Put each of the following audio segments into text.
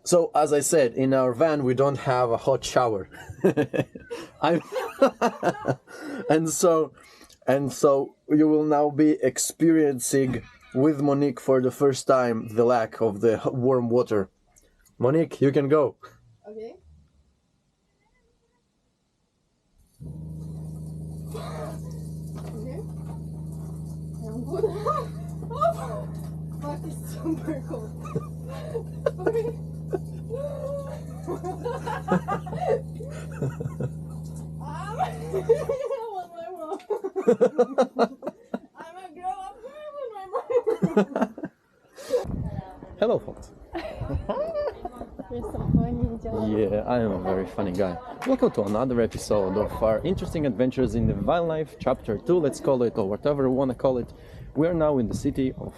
So, as I said, in our van we don't have a hot shower. I'm and so you will now be experiencing with Monique for the first time the lack of the warm water. Monique, you can go. Okay. Okay. I'm good. Fuck, it's super cold. Okay. I'm a grown up girl with my mom. Hello, folks. You're so funny, John. Yeah, I am a very funny guy. Welcome to another episode of our interesting adventures in the Vanlife Chapter 2, let's call it, or whatever we want to call it. We're now in the city of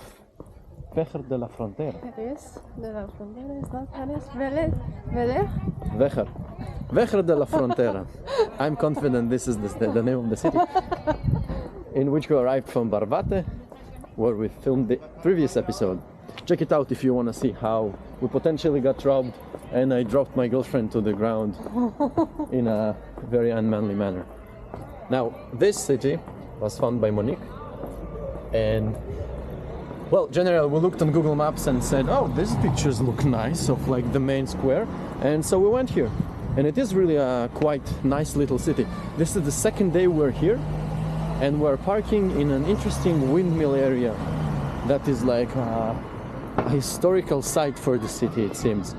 Vejer de la Frontera. Jerez de la Frontera is not Jerez. Vejer? Vejer. Vejer de la Frontera. I'm confident this is the name of the city. In which we arrived from Barbate, where we filmed the previous episode. Check it out if you want to see how we potentially got robbed and I dropped my girlfriend to the ground in a very unmanly manner. Now, this city was found by Monique, and well, generally we looked on Google Maps and said, oh, these pictures look nice of like the main square, and so we went here. And it is really a quite nice little city. This is the second day we're here, and we're parking in an interesting windmill area that is like a historical site for the city, it seems,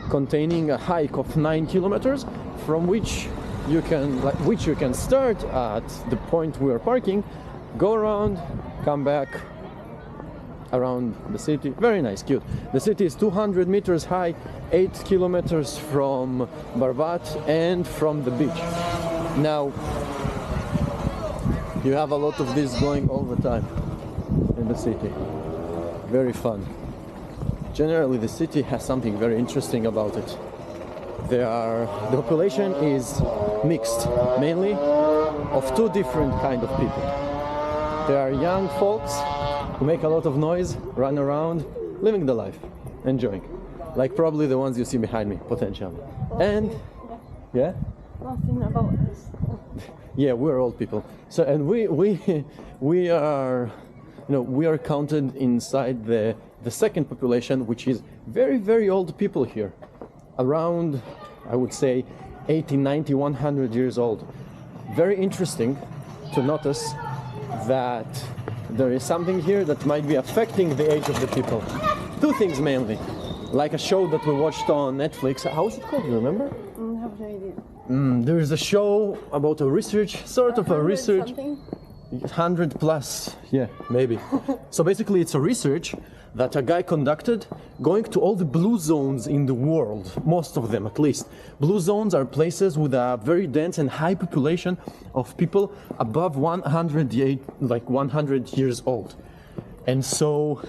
containing a hike of 9 kilometers from which you can start at the point we're parking, go around, come back around the city. Very nice, cute. The city is 200 meters high, 8 kilometers from Barbat and from the beach. Now, you have a lot of this going all the time in the city. Very fun. Generally, the city has something very interesting about it. The population is mixed, mainly of two different kind of people. There are young folks who make a lot of noise, run around, living the life, enjoying. Like probably the ones you see behind me, potentially. And, yeah? Nothing about us. Yeah, we're old people. So, and we are, we are counted inside the second population, which is very, very old people here. Around, I would say, 80, 90, 100 years old. Very interesting to notice that there is something here that might be affecting the age of the people. Two things mainly. Like a show that we watched on Netflix. How is it called? Do you remember? I have no idea. There is a show about a research, sort of a research. Something? 100 plus, yeah, maybe. So basically it's a research that a guy conducted going to all the blue zones in the world, most of them at least. Blue zones are places with a very dense and high population of people above 100 years old. And so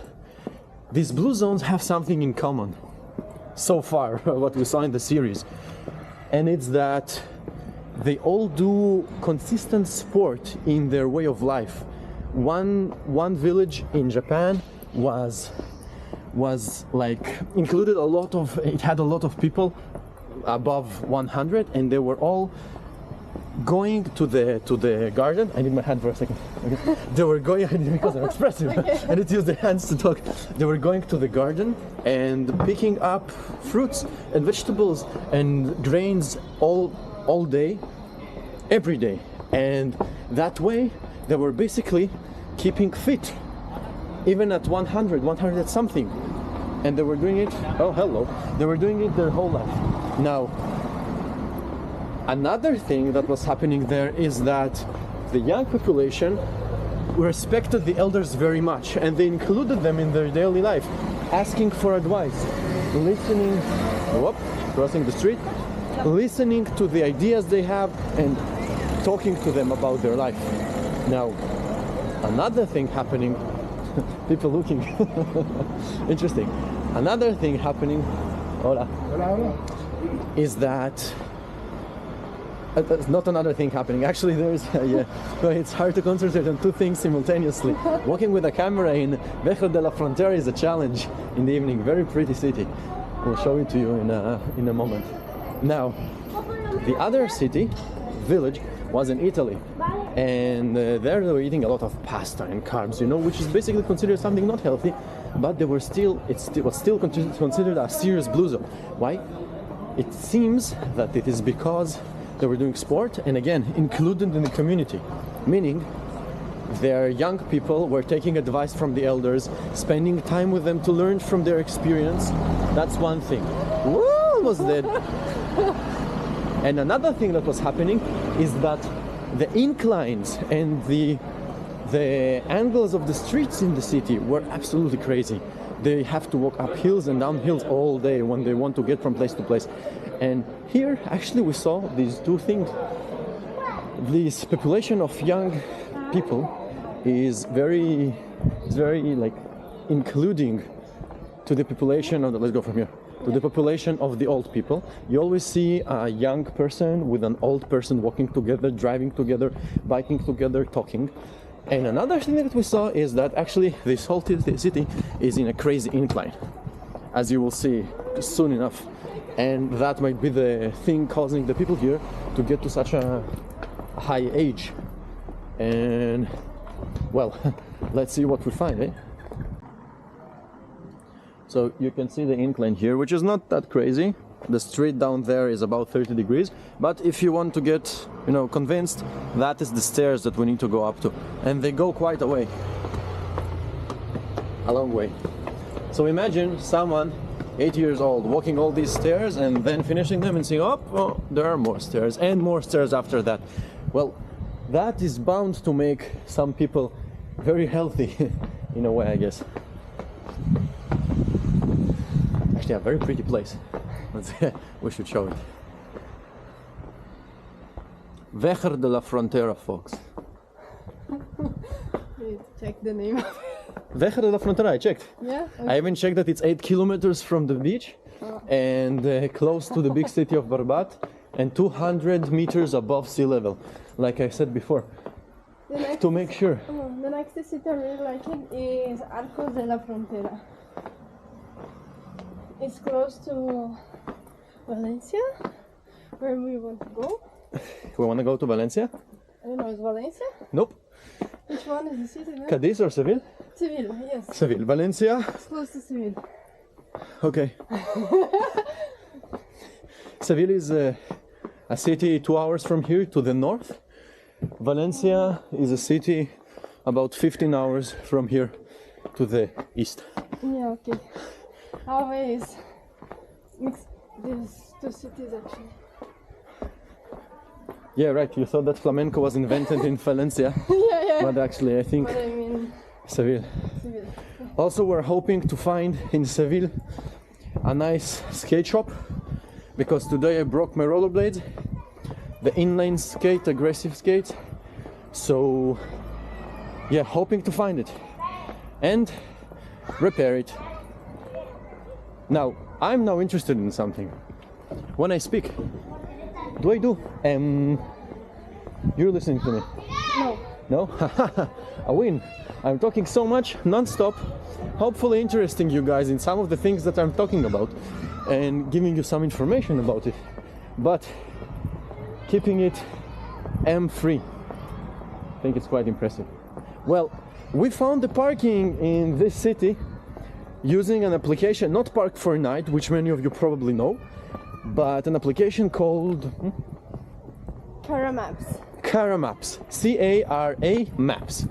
these blue zones have something in common so far, what we saw in the series. And it's that they all do consistent sport in their way of life. One village in Japan was like included it had a lot of people above 100, and they were all going to the garden. I need my hand for a second. Okay. They were going because I'm expressive. Okay. I need to use the hands to talk. They were going to the garden and picking up fruits and vegetables and grains all day, every day, and that way they were basically keeping fit, even at 100 something, and they were doing it. Oh, hello! They were doing it their whole life. Now, another thing that was happening there is that the young population respected the elders very much, and they included them in their daily life, asking for advice, listening. Crossing the street. Listening to the ideas they have and talking to them about their life. Now, another thing happening, people looking, interesting. Another thing happening, is that, not another thing happening, actually there's, it's hard to concentrate on two things simultaneously. Walking with a camera in Vejer de la Frontera is a challenge in the evening, very pretty city. We'll show it to you in a moment. Now, the other city, village, was in Italy, and there they were eating a lot of pasta and carbs, which is basically considered something not healthy, but it was still considered a serious blue zone. Why? It seems that it is because they were doing sport, and again, included in the community, meaning their young people were taking advice from the elders, spending time with them to learn from their experience. That's one thing. Woo, almost dead. And another thing that was happening is that the inclines and the angles of the streets in the city were absolutely crazy. They have to walk up hills and down hills all day when they want to get from place to place. And here actually we saw these two things. This population of young people is very like including to the population of the, let's go from here, to the population of the old people. You always see a young person with an old person walking together, driving together, biking together, talking. And another thing that we saw is that actually this whole city is in a crazy incline, as you will see soon enough. And that might be the thing causing the people here to get to such a high age. And well, let's see what we find, eh? So you can see the incline here, which is not that crazy. The street down there is about 30 degrees, but if you want to get, convinced, that is the stairs that we need to go up to, and they go quite a way, a long way. So imagine someone 8 years old walking all these stairs and then finishing them and saying, oh, there are more stairs and more stairs after that. Well, that is bound to make some people very healthy in a way, I guess. Actually, a very pretty place. We should show it. Vejer de la Frontera, folks. Check the name. Vejer de la Frontera, I checked. Yeah? Okay. I even checked that it's 8 kilometers from the beach and close to the big city of Barbat and 200 meters above sea level, like I said before, to make sure. The next city I really like it is Arcos de la Frontera. It's close to Valencia, where we want to go. We want to go to Valencia? I don't know, is Valencia? Nope. Which one is the city? No? Cadiz or Seville? Seville, yes. Seville. Valencia? It's close to Seville. Okay. Seville is a city 2 hours from here to the north. Valencia is a city about 15 hours from here to the east. Yeah, okay. Always mix these two cities actually. Yeah, right. You thought that flamenco was invented in Valencia. Yeah. But actually, I think But I mean, Seville. Seville. Also, we're hoping to find in Seville a nice skate shop, because today I broke my rollerblades, the inline skate, aggressive skate. So, yeah, hoping to find it and repair it. Now, I'm now interested in something. When I speak, do I do? You're listening to me. No. No? A win. I'm talking so much, non-stop, hopefully interesting you guys in some of the things that I'm talking about and giving you some information about it, but keeping it free. I think it's quite impressive. Well, we found the parking in this city using an application, not Park for Night, which many of you probably know, but an application called Cara Maps. Cara Maps, C-A-R-A Maps.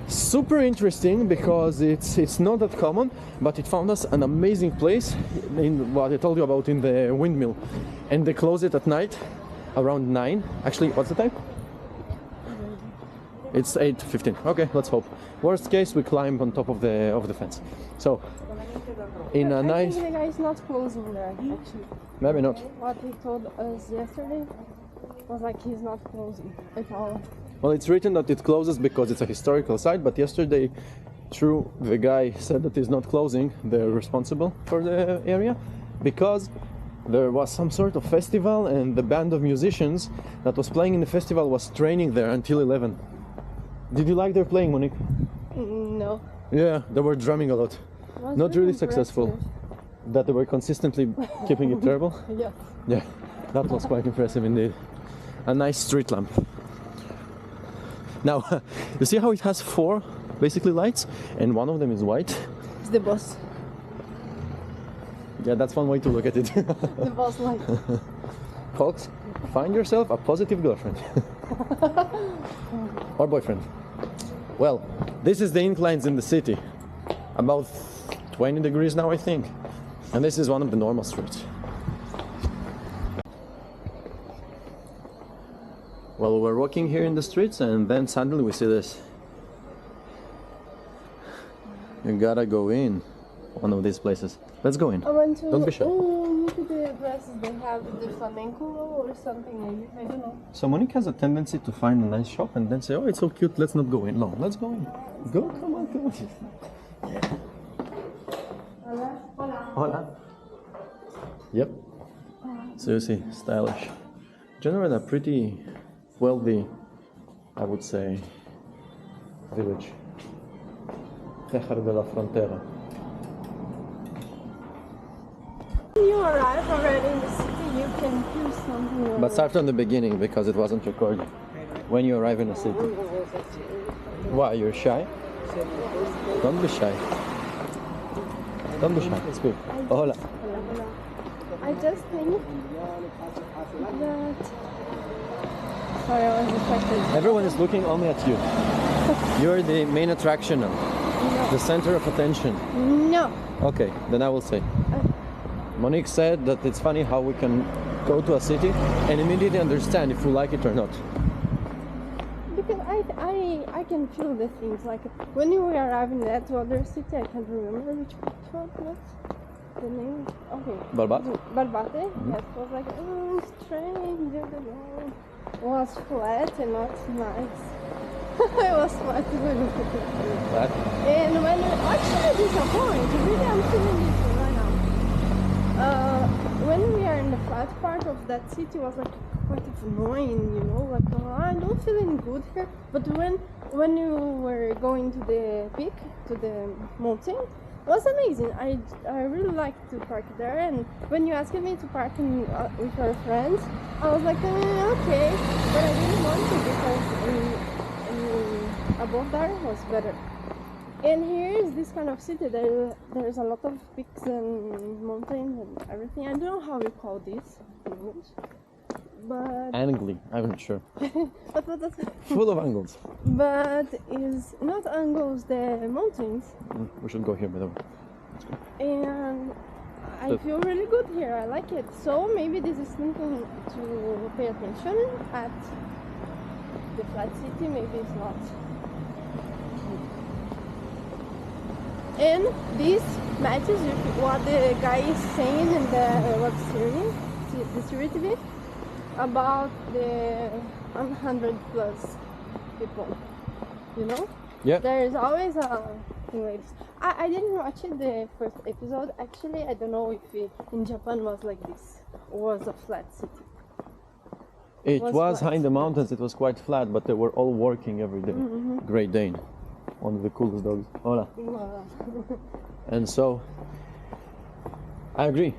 Super interesting because it's not that common, but it found us an amazing place in what I told you about in the windmill, and they close it at night around 9. Actually, what's the time? It's 8:15. Okay, let's hope. Worst case, we climb on top of the fence. So, in a nice. I think the guy is not closing there actually. Maybe not. What he told us yesterday was like he's not closing at all. Well, it's written that it closes because it's a historical site, but yesterday, true, the guy said that he's not closing. They're responsible for the area because there was some sort of festival, and the band of musicians that was playing in the festival was training there until 11. Did you like their playing, Monique? No. Yeah, they were drumming a lot. Was Not really impressive. successful. That they were consistently keeping it terrible? Yes. Yeah, that was quite impressive indeed. A nice street lamp. Now, you see how it has 4 basically lights, and one of them is white? It's the boss. Yeah, that's one way to look at it. The boss light. Folks, find yourself a positive girlfriend. Or boyfriend. Well, this is the inclines in the city. About 20 degrees now, I think. And this is one of the normal streets. Well, we're walking here in the streets and then suddenly we see this. You gotta go in one of these places. Let's go in. I went to. Don't be shy. Oh, look at the dresses they have, the flamenco or something maybe. I don't know. So Monique has a tendency to find a nice shop and then say, oh, it's so cute, let's not go in. No, let's go in. Go, come on, come on. Hola. Hola. Hola. Yep. So you see, stylish. Generally a pretty wealthy, I would say, village. Vejer de la Frontera. When you arrive already in the city, you can feel something. But start from the beginning because it wasn't recorded. When you arrive in a city. Why, you're shy? Don't be shy. Don't be shy, speak. Oh, hola. I just think that. Sorry, I was distracted. Everyone is looking only at you. You're the main attraction now. The center of attention. No. Okay, then I will say. Monique said that it's funny how we can go to a city and immediately understand if we like it or not. Because I can feel the things, like when you arrive in that other city, I can't remember which one was the name. Okay. Barbate? Barbate, yes, it was like, oh, strange, the road was flat and not nice. It was flat when you put it. Flat? And when you actually disappointed, really I'm feeling this right now. When we are in the flat part of that city, it was like quite annoying, you know, like I don't feel any good here. But when you were going to the peak, to the mountain, it was amazing. I really liked to park there, and when you asked me to park with your friends, I was like, okay, but I didn't want to because above there was better. And here is this kind of city. There's a lot of peaks and mountains and everything. I don't know how you call this in English, but Angly, I'm not sure. but that's Full of angles. but is not angles the mountains, We should go here, by the way. and I feel really good here. I like it. So maybe this is something to pay attention at. The flat city maybe it's not. And this matches with what the guy is saying in the web series, the series TV, about the 100 plus people. You know? Yeah. There is always a thing like this. I didn't watch it the first episode. Actually, I don't know if in Japan was like this. It was a flat city. It was flat. high in the mountains, it was quite flat, but they were all working every day. Great Dane. One of the coolest dogs. Hola. And so, I agree.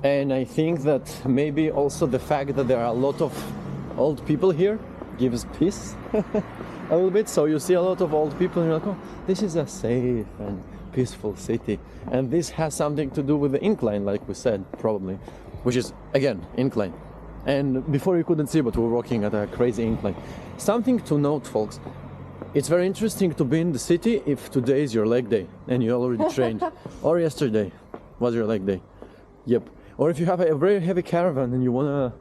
And I think that maybe also the fact that there are a lot of old people here gives peace a little bit. So you see a lot of old people and you're like, oh, this is a safe and peaceful city. And this has something to do with the incline, like we said, probably, which is, again, incline. And before you couldn't see, but we were walking at a crazy incline. Something to note, folks. It's very interesting to be in the city if today is your leg day and you already trained. Or yesterday was your leg day. Yep. Or if you have a very heavy caravan and you wanna,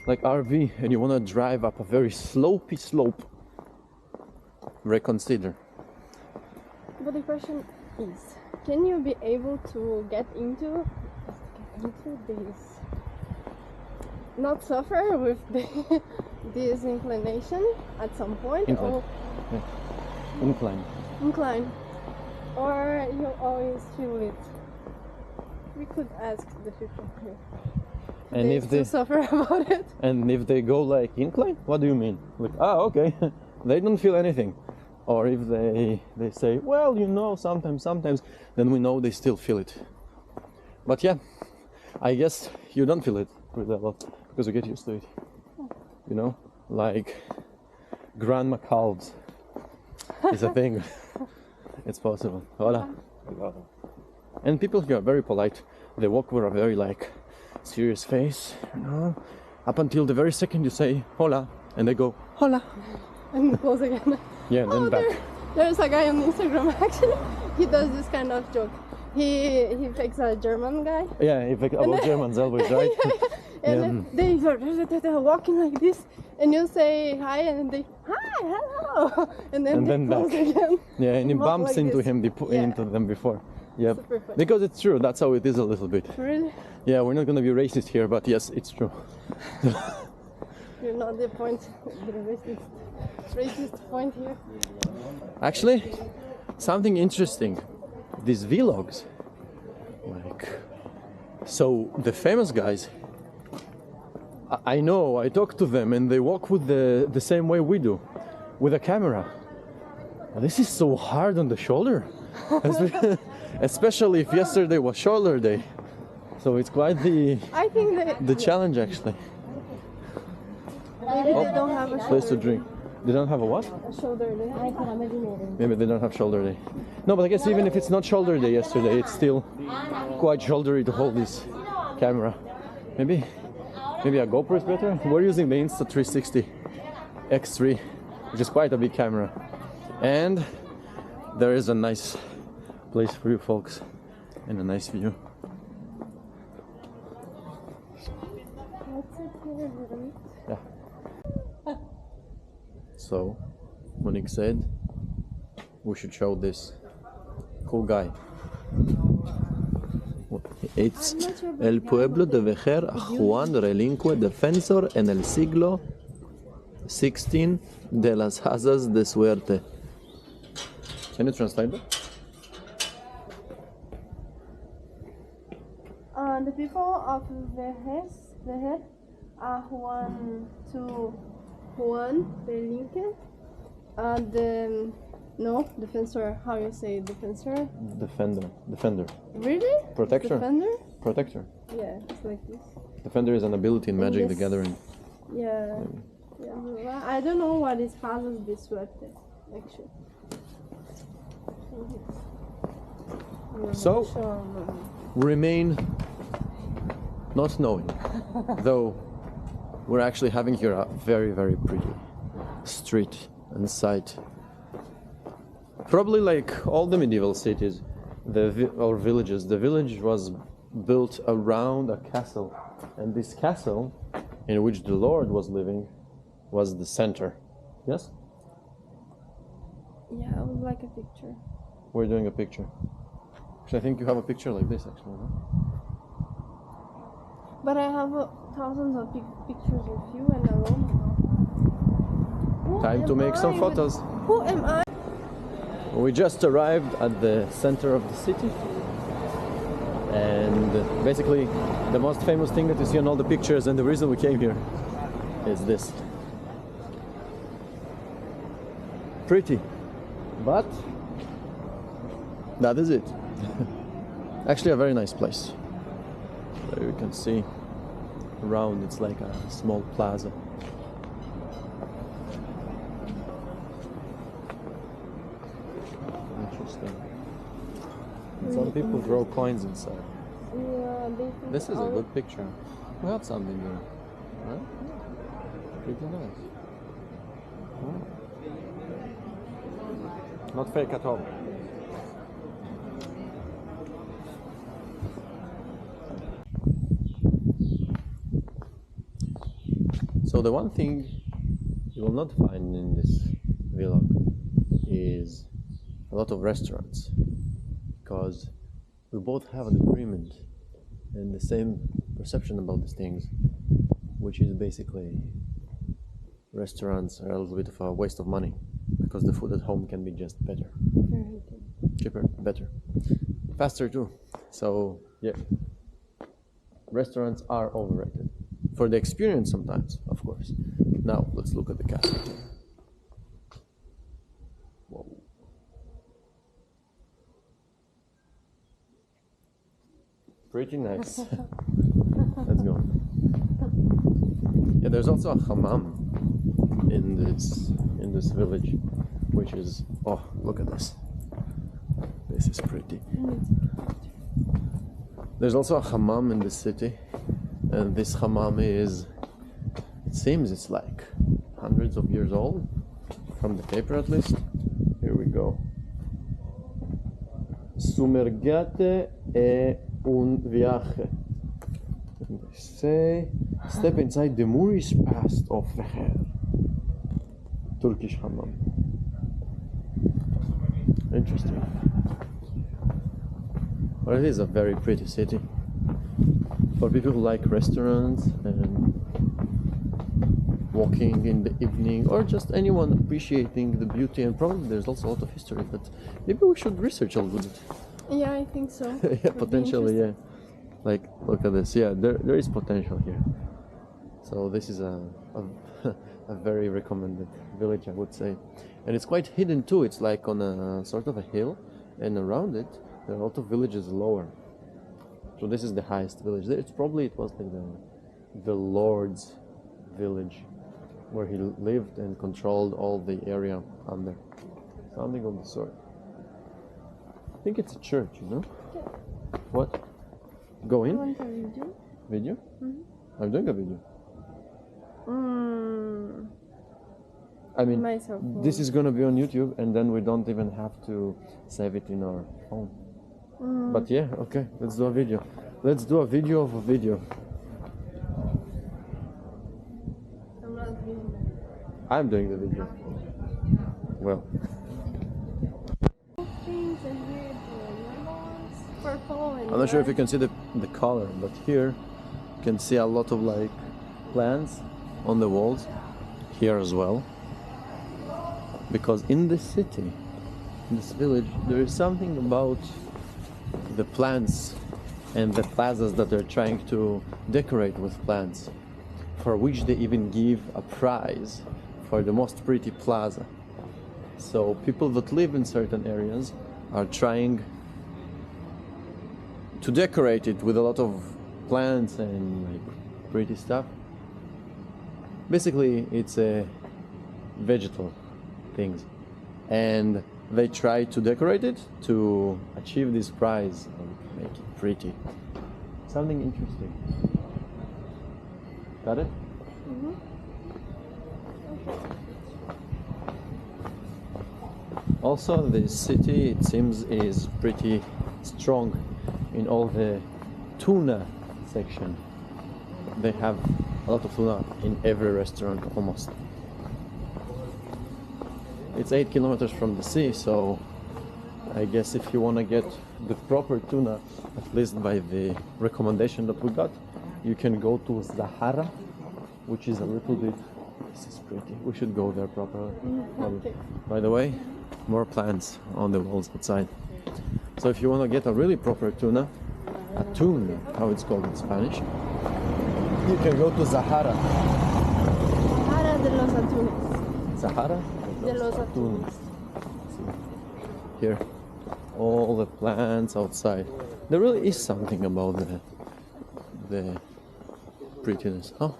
like RV, and you wanna drive up a very slopey slope, reconsider. But the question is, can you be able to get into this? Not suffer with this inclination at some point, Incline. or incline, or you always feel it. We could ask the people here. And if they suffer about it. And if they go like incline, what do you mean? Like, okay, they don't feel anything. Or if they say, well, you know, sometimes, then we know they still feel it. But yeah, I guess you don't feel it really a lot because you get used to it. You know, like grandma calves is a thing. It's possible. Hola. And people here are very polite. They walk with a very like serious face, you know, up until the very second you say hola, and they go hola, And close again. yeah, and then back. There's a guy on Instagram actually. He does this kind of joke. He fakes a German guy. Yeah, if about Germans always, right? And they are walking like this, and you say hi, and they hi, hello, and then back. Again. Yeah, and he Walk bumps like into this. him, Yeah. into them before. Yep. Super funny. Because it's true. That's how it is a little bit. Really? Yeah, we're not gonna be racist here, but yes, it's true. You're not the point, the racist point here. Actually, something interesting. These vlogs, like, so the famous guys, I know, I talk to them and they walk with the same way we do, with a camera. This is so hard on the shoulder, especially if yesterday was shoulder day. So it's quite I think that the challenge actually. maybe they don't have a Place to shoulder, drink. They don't have a what? a shoulder day. Maybe they don't have shoulder day. No, but I guess even if it's not shoulder day yesterday, it's still quite shouldery to hold this camera. Maybe a GoPro is better. We're using the Insta360 X3, which is quite a big camera. And there is a nice place for you folks and a nice view. Let's sit here a little bit. Yeah. So, Monique said we should show this cool guy. It's el pueblo de Vejer, Juan Relinque, defensor en el siglo XVI de las Hazas de Suerte. Can you translate that? The people of Vejer are Juan Relinque. Defensor. How you say defensor? Defender. Really? Protector. Defender? Protector. Yeah, it's like this. Defender is an ability in Magic the this- Gathering. Yeah. Yeah. I don't know what is Hazas de Suerte, actually. So, we remain not knowing, though we're actually having here a very, very pretty street and site. Probably like all the medieval cities or villages, the village was built around a castle, and this castle in which the Lord was living was the center. Yes? Yeah, I would like a picture. We're doing a picture. Actually, I think you have a picture like this, actually. No? But I have thousands of pictures of you and alone. Time to make some photos. Who am I? We just arrived at the center of the city, and basically the most famous thing that you see on all the pictures, and the reason we came here, is this. Pretty, but that is it. Actually a very nice place. There you can see around, it's like a small plaza. Interesting. And some people throw coins inside. Yeah, they think This is a good picture. We have something here. Right? Pretty nice. Not fake at all. So the one thing you will not find in this vlog is a lot of restaurants, because we both have an agreement and the same perception about these things, which is basically restaurants are a little bit of a waste of money, because the food at home can be just better, cheaper, better, faster too. So yeah, restaurants are overrated for the experience sometimes, of course. Now let's look at the castle. Whoa. pretty nice. Let's go. Yeah, there's also a hammam in this village, which is, oh, look at this. This is pretty. There's also a hammam in the city, and this hammam is, it seems it's like hundreds of years old, from the paper at least. Here we go. Sumergate e un viaje. And they say, step inside the Moorish past of Vejer. Turkish hammam. Interesting. Well, it is a very pretty city. For people who like restaurants and walking in the evening, or just anyone appreciating the beauty, and probably there's also a lot of history, but maybe we should research a little bit. Yeah, I think so. Yeah, potentially, yeah. Like, look at this. Yeah, there is potential here. So this is a very recommended village, I would say. And it's quite hidden too. It's like on a sort of a hill, and around it there are a lot of villages lower. So this is the highest village. It was like the Lord's village, where he lived and controlled all the area under. Something of the sort. I think it's a church, you know? Okay. What? Go in? You want a video? Video? Mm-hmm. I'm doing a video. Mm. I mean, Myself. this is gonna be on YouTube, and then we don't even have to save it in our phone. But yeah, okay, let's do a video. Let's do a video of a video. I'm not doing I'm doing the video. Well, things and here the yellow ones, purple and I'm not sure if you red. can see the color, but here you can see a lot of like plants on the walls. Here as well. Because in this city, in this village, there is something about the plants and the plazas that they're trying to decorate with plants, for which they even give a prize for the most pretty plaza. So people that live in certain areas are trying to decorate it with a lot of plants and like pretty stuff. Basically, it's a vegetal things, and they try to decorate it to achieve this prize and make it pretty. Something interesting. Got it? Mm-hmm. Also, the city, it seems, is pretty strong in all the tuna section. They have a lot of tuna in every restaurant almost. It's 8 kilometers from the sea, so I guess if you want to get the proper tuna, at least by the recommendation that we got, you can go to Zahara, which is a little bit... This is pretty. We should go there properly. Okay. By the way, more plants on the walls outside. So if you want to get a really proper tuna, a tune, how it's called in Spanish, you can go to Zahara. Sahara de los Atunes. Sahara? De los Atunes. Here, all the plants outside. There really is something about the prettiness. Oh,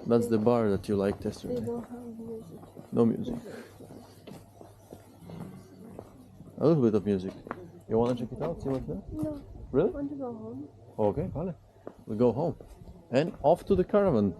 that's the bar that you liked They yesterday. don't have music. No music. A little bit of music. You wanna check it out? See what's there? No, Really? I want to go home. Okay, vale. We go home. And off to the caravan.